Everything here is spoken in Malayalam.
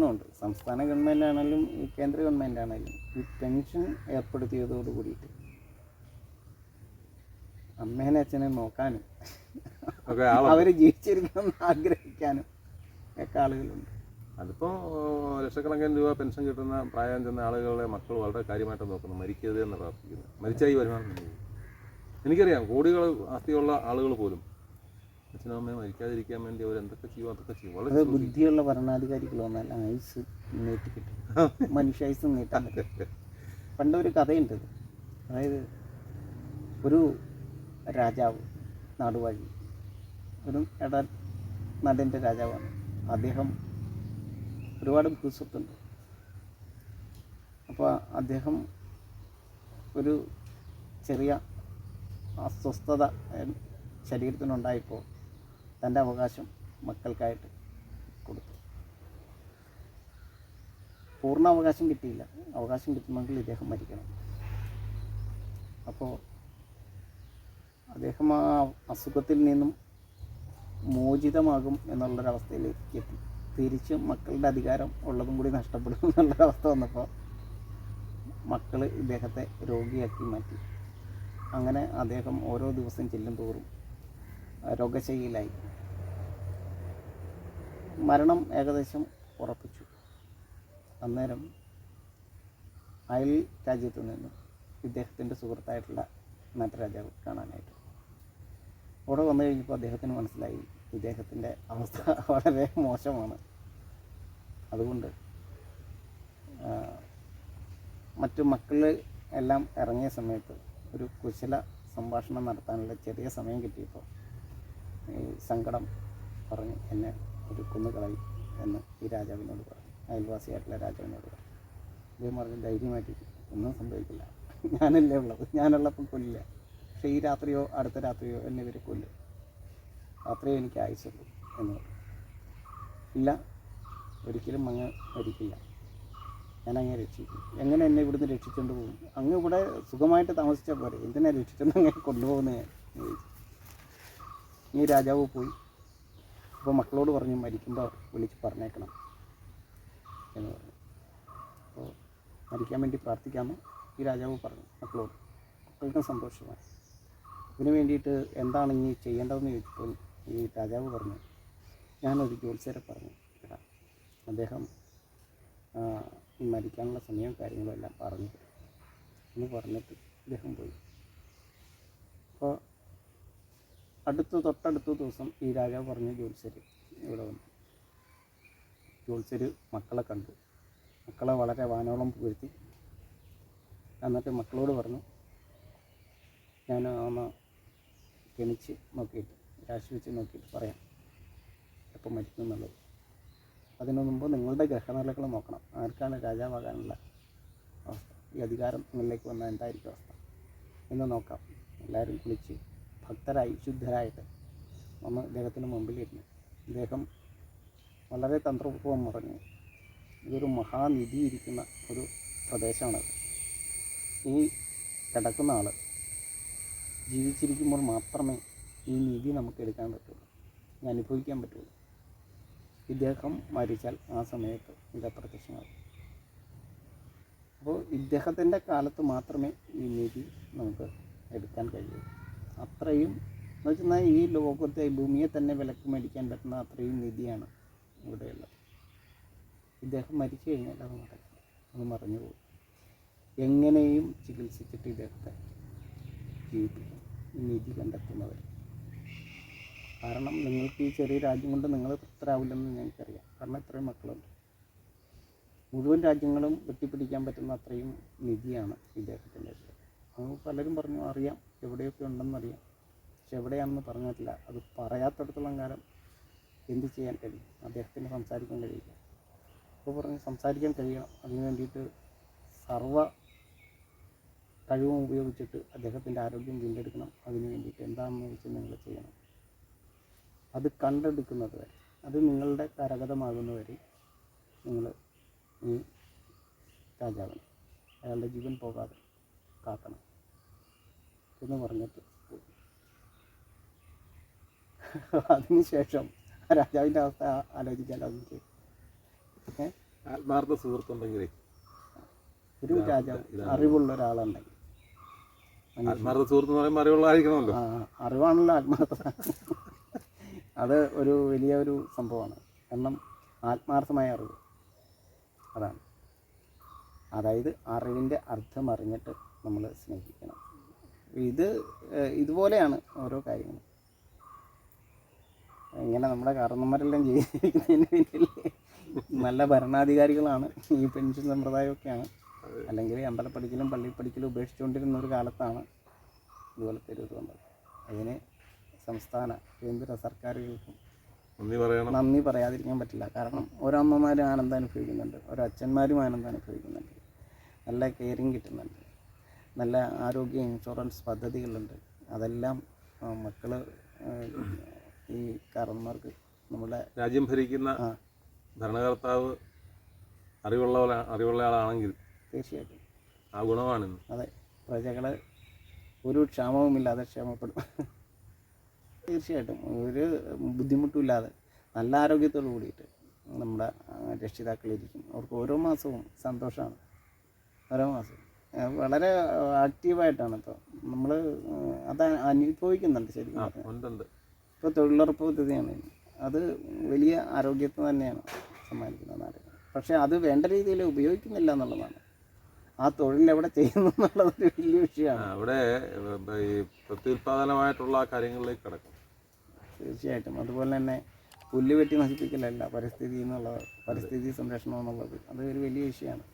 പ്രശ്നമുണ്ട്. സംസ്ഥാന ഗവൺമെൻറ് ആണെങ്കിലും ഈ കേന്ദ്ര ഗവൺമെൻറ് ആണെങ്കിലും ഈ പെൻഷൻ ഏർപ്പെടുത്തിയതോട് കൂടിയിട്ട് അമ്മേനെ അച്ഛനെ നോക്കാനും അവർ ജീവിച്ചിരിക്കണമെന്ന് ആഗ്രഹിക്കാനും ഒക്കെ ആളുകളുണ്ട്. അതിപ്പോൾ ലക്ഷക്കണക്കിന് രൂപ പെൻഷൻ കിട്ടുന്ന പ്രായം ചെന്ന ആളുകളുടെ മക്കൾ വളരെ കാര്യമായിട്ട് നോക്കുന്നു, മരിക്കരുത് എന്ന് പ്രാർത്ഥിക്കുന്നു. മരിച്ചായി വരുമാനം എനിക്കറിയാം, കോടികൾ ആസ്തിയുള്ള ആളുകൾ പോലും അച്ഛനും അമ്മയും മരിക്കാതിരിക്കാൻ വേണ്ടി അവർ എന്തൊക്കെ ചെയ്യും, അതൊക്കെ ചെയ്യും. അത് ബുദ്ധിയുള്ള ഭരണാധികാരികളൊന്നല്ല, ആയുസ് നീട്ടി കിട്ടും, മനുഷ്യായുസ് നീട്ടാൻ പറ്റും. പണ്ടൊരു കഥയുണ്ട്. അതായത് ഒരു രാജാവ് നാടുവാഴി, ഒരു നാടിൻ്റെ രാജാവാണ്. അദ്ദേഹം ഒരുപാട് ഭൂസ്വത്തുണ്ട്. അപ്പോൾ അദ്ദേഹം ഒരു ചെറിയ അസ്വസ്ഥത ശരീരത്തിനുണ്ടായപ്പോൾ തൻ്റെ അവകാശം മക്കൾക്കായിട്ട് കൊടുത്തു. പൂർണ്ണ അവകാശം കിട്ടിയില്ല. അവകാശം കിട്ടണമെങ്കിൽ ഇദ്ദേഹം മരിക്കണം. അപ്പോൾ അദ്ദേഹം ആ അസുഖത്തിൽ നിന്നും മോചിതമാകും എന്നുള്ളൊരവസ്ഥയിലേക്ക് എത്തി. തിരിച്ച് മക്കളുടെ അധികാരം ഉള്ളതും കൂടി നഷ്ടപ്പെടും എന്നുള്ളൊരവസ്ഥ വന്നപ്പോൾ മക്കൾ ഇദ്ദേഹത്തെ രോഗിയാക്കി മാറ്റി. അങ്ങനെ അദ്ദേഹം ഓരോ ദിവസം ചെല്ലും തോറും രോഗശൈലിയിലായി. മരണം ഏകദേശം ഉറപ്പിച്ചു. അന്നേരം അയൽ രാജ്യത്തു നിന്നും ഇദ്ദേഹത്തിൻ്റെ സുഹൃത്തായിട്ടുള്ള നാട്ടുരാജാവ് കാണാനായിട്ട് അവിടെ വന്നു കഴിഞ്ഞപ്പോൾ അദ്ദേഹത്തിന് മനസ്സിലായി ഇദ്ദേഹത്തിൻ്റെ അവസ്ഥ വളരെ മോശമാണ്. അതുകൊണ്ട് മറ്റു മക്കൾ എല്ലാം ഇറങ്ങിയ സമയത്ത് ഒരു കുശല സംഭാഷണം നടത്താനുള്ള ചെറിയ സമയം കിട്ടിയപ്പോൾ ഈ സങ്കടം പറഞ്ഞ് എന്നെ ഒരു കൊന്നുകളയും എന്ന് ഈ രാജാവിനോട് പറഞ്ഞു. അയൽവാസിയായിട്ടുള്ള രാജാവിനോട് പറഞ്ഞു. അദ്ദേഹം പറഞ്ഞു, ധൈര്യമായിട്ട് ഒന്നും സംഭവിക്കില്ല, ഞാനല്ലേ ഉള്ളത്, ഞാനുള്ളപ്പോൾ കൊല്ലില്ല. പക്ഷേ ഈ രാത്രിയോ അടുത്ത രാത്രിയോ എന്നെ ഇവർ കൊല്ലും, രാത്രിയോ എനിക്ക് ആയുസുള്ളൂ എന്ന് പറഞ്ഞു. ഇല്ല, ഒരിക്കലും അങ്ങ് മരിക്കില്ല, ഞാൻ അങ്ങനെ രക്ഷിക്കും. എങ്ങനെ എന്നെ ഇവിടുന്ന് രക്ഷിച്ചുകൊണ്ട് പോകും? അങ്ങ് ഇവിടെ സുഖമായിട്ട് താമസിച്ചാൽ പോരെ, എന്തിനാ രക്ഷിച്ചുകൊണ്ട് അങ്ങനെ കൊണ്ടുപോകുന്നത് ഞാൻ ചോദിച്ചു. ഈ രാജാവ് പോയി. അപ്പോൾ മക്കളോട് പറഞ്ഞു, മരിക്കുമ്പോൾ വിളിച്ച് പറഞ്ഞേക്കണം എന്ന് പറഞ്ഞു. അപ്പോൾ മരിക്കാൻ വേണ്ടി പ്രാർത്ഥിക്കാമെന്ന് ഈ രാജാവ് പറഞ്ഞു മക്കളോട്. മക്കൾക്കും സന്തോഷമായി. ഇതിനു വേണ്ടിയിട്ട് എന്താണ് ഇനി ചെയ്യേണ്ടതെന്ന് ചോദിച്ചപ്പോൾ ഈ രാജാവ് പറഞ്ഞു, ഞാനൊരു ജ്യോത്സ്യരെ പറഞ്ഞു കേട്ടാ, അദ്ദേഹം മരിക്കാനുള്ള സമയവും കാര്യങ്ങളും എല്ലാം പറഞ്ഞു എന്ന് പറഞ്ഞിട്ട് അദ്ദേഹം പോയി. അപ്പോൾ തൊട്ടടുത്ത ദിവസം ഈ രാജാവ് പറഞ്ഞ ജ്യോത്സ്യർ ഇവിടെ വന്നു. ജ്യോത്സ്യർ മക്കളെ കണ്ടു. മക്കളെ വളരെ വാനോളം പുകഴ്ത്തി. എന്നിട്ട് മക്കളോട് പറഞ്ഞു, ഞാൻ ഒന്ന് ഗണിച്ച് നോക്കിയിട്ട് രാശി വെച്ച് നോക്കിയിട്ട് പറയാം എപ്പോൾ മരിക്കും എന്നുള്ളത്. അതിനു മുമ്പ് നിങ്ങളുടെ ഗ്രഹനിലകൾ നോക്കണം, ആർക്കാണ് രാജാവാകാനുള്ള അവസ്ഥ, ഈ അധികാരം നിങ്ങളിലേക്ക് വന്നാൽ എന്തായിരിക്കും അവസ്ഥ എന്ന് നോക്കാം. എല്ലാവരും കുളിച്ച് ഭക്തരായി ശുദ്ധരായിട്ട് വന്ന് ഇദ്ദേഹത്തിന് മുമ്പിലിരുന്നു. ഇദ്ദേഹം വളരെ തന്ത്രപൂർവ്വം പറഞ്ഞു, ഇതൊരു മഹാനിധി ഇരിക്കുന്ന ഒരു പ്രദേശമാണത്. ഈ കിടക്കുന്ന ആൾ ജീവിച്ചിരിക്കുമ്പോൾ മാത്രമേ ഈ നിധി നമുക്ക് എടുക്കാൻ പറ്റുള്ളൂ, അനുഭവിക്കാൻ പറ്റുള്ളൂ. ഇദ്ദേഹം മരിച്ചാൽ ആ സമയത്ത് ഇത് അപ്രത്യക്ഷമാകും. അപ്പോൾ ഇദ്ദേഹത്തിൻ്റെ കാലത്ത് മാത്രമേ ഈ നിധി നമുക്ക് എടുക്കാൻ കഴിയൂ. അത്രയും എന്ന് വെച്ചാൽ ഈ ലോകത്തെ ഭൂമിയെ തന്നെ വിലക്ക് മേടിക്കാൻ പറ്റുന്ന അത്രയും നിധിയാണ് ഇവിടെയുള്ളത്. ഇദ്ദേഹം മരിച്ചു കഴിഞ്ഞാൽ അത് നടക്കില്ല, അത് മറഞ്ഞു പോകും. എങ്ങനെയും ചികിത്സിച്ചിട്ട് ഇദ്ദേഹത്തെ ജീവിപ്പിക്കും ഈ നിധി കണ്ടെത്തുന്നവർ. കാരണം നിങ്ങൾക്ക് ഈ ചെറിയ രാജ്യം കൊണ്ട് നിങ്ങൾ തൃപ്തരാവില്ലെന്ന് ഞങ്ങൾക്കറിയാം. കാരണം ഇത്രയും മക്കളുണ്ട്. മുഴുവൻ രാജ്യങ്ങളും വെട്ടിപ്പിടിക്കാൻ പറ്റുന്ന അത്രയും നിധിയാണ് ഇദ്ദേഹത്തിൻ്റെ. അത് പലരും പറഞ്ഞു അറിയാം, എവിടെയൊക്കെ ഉണ്ടെന്നറിയാം, പക്ഷെ എവിടെയാണെന്ന് പറഞ്ഞിട്ടില്ല. അത് പറയാത്തടത്തോളം കാലം എന്ത് ചെയ്യാൻ കഴിയും? അദ്ദേഹത്തിന് സംസാരിക്കാൻ കഴിയില്ല. അപ്പോൾ പറഞ്ഞ് സംസാരിക്കാൻ കഴിയണം, അതിന് വേണ്ടിയിട്ട് സർവ്വ കഴിവും ഉപയോഗിച്ചിട്ട് അദ്ദേഹത്തിൻ്റെ ആരോഗ്യം വീണ്ടെടുക്കണം. അതിന് വേണ്ടിയിട്ട് എന്താണെന്ന് വെച്ച് നിങ്ങൾ ചെയ്യണം. അത് കണ്ടെടുക്കുന്നത് വരെ, അത് നിങ്ങളുടെ കരഗതമാകുന്നവരെ നിങ്ങൾ ഈ രാജാവിനെ അയാളുടെ ജീവൻ പോകാതെ കാക്കണം എന്ന് പറഞ്ഞിട്ട് പോയി. അതിനുശേഷം രാജാവിൻ്റെ അവസ്ഥ ആലോചിക്കാൻ ആത്മാർത്ഥ സുഹൃത്തുണ്ടെങ്കിലേ ഒരു രാജാവ് അറിവുള്ള ഒരാളുണ്ടെങ്കിൽ ആത്മാർത്ഥ സുഹൃത്ത് എന്ന് പറയുമ്പോൾ അറിവുള്ളതായിരിക്കണമല്ലോ. അറിവാണല്ലോ ആത്മാർത്ഥത. അത് ഒരു വലിയ ഒരു സംഭവമാണ്. കാരണം ആത്മാർത്ഥമായ അറിവ് അതാണ്. അതായത് അറിവിൻ്റെ അർത്ഥം അറിഞ്ഞിട്ട് നമ്മൾ സ്നേഹിക്കണം. ഇതുപോലെയാണ് ഓരോ കാര്യങ്ങളും. ഇങ്ങനെ നമ്മുടെ കാരണന്മാരെല്ലാം ജീവിക്കുന്നതിന് പിന്നിൽ നല്ല ഭരണാധികാരികളാണ്. ഈ പെൻഷൻ സമ്പ്രദായമൊക്കെയാണ്. അല്ലെങ്കിൽ അമ്പലപ്പടിക്കലും പള്ളിപ്പടിക്കലും ഉപേക്ഷിച്ചുകൊണ്ടിരുന്ന ഒരു കാലത്താണ് ഇതുപോലത്തെ ഒരു ഇത് വന്നത്. അതിന് സംസ്ഥാന കേന്ദ്ര സർക്കാരുകൾക്കും നന്ദി പറയാതിരിക്കാൻ പറ്റില്ല. കാരണം ഓരോ അമ്മമാരും ആനന്ദം അനുഭവിക്കുന്നുണ്ട്, ഓരോ അച്ഛന്മാരും ആനന്ദം അനുഭവിക്കുന്നുണ്ട്, നല്ല കെയറിങ് കിട്ടുന്നുണ്ട്, നല്ല ആരോഗ്യ ഇൻഷുറൻസ് പദ്ധതികളുണ്ട്. അതെല്ലാം മക്കൾ ഈ കാരണന്മാർക്ക് നമ്മുടെ രാജ്യം ഭരിക്കുന്ന ഭരണകർത്താവ് അറിവുള്ള ആളാണെങ്കിൽ തീർച്ചയായിട്ടും ആ ഗുണമാണ്. അതെ, പ്രജകൾ ഒരു ക്ഷാമവുമില്ലാതെ ക്ഷേമപ്പെടും. തീർച്ചയായിട്ടും ഒരു ബുദ്ധിമുട്ടുമില്ലാതെ നല്ല ആരോഗ്യത്തോടു കൂടിയിട്ട് നമ്മുടെ രക്ഷിതാക്കളിരിക്കും. അവർക്ക് ഓരോ മാസവും സന്തോഷമാണ്. ഓരോ മാസവും വളരെ ആക്റ്റീവായിട്ടാണ് ഇപ്പോൾ നമ്മൾ അത് അനുഭവിക്കുന്നുണ്ട്. ശരിക്കും ഇപ്പോൾ തൊഴിലുറപ്പ് പദ്ധതിയാണ്, അത് വലിയ ആരോഗ്യത്തെ തന്നെയാണ് സമ്മാനിക്കുന്നത് നാടിന്. പക്ഷേ അത് വേണ്ട രീതിയിൽ ഉപയോഗിക്കുന്നില്ല എന്നുള്ളതാണ്. ആ തൊഴിൽ എവിടെ ചെയ്യുന്നു എന്നുള്ളതൊരു വലിയ വിഷയമാണ്. അവിടെ ഈ പ്രത്യുൽപാദനമായിട്ടുള്ള കാര്യങ്ങളിലേക്ക് കിടക്കും. തീർച്ചയായിട്ടും. അതുപോലെ തന്നെ പുല്ല് വെട്ടി നശിപ്പിക്കലല്ല പരിസ്ഥിതി എന്നുള്ളത്, പരിസ്ഥിതി സംരക്ഷണം എന്നുള്ളത് അത് ഒരു വലിയ വിഷയമാണ്.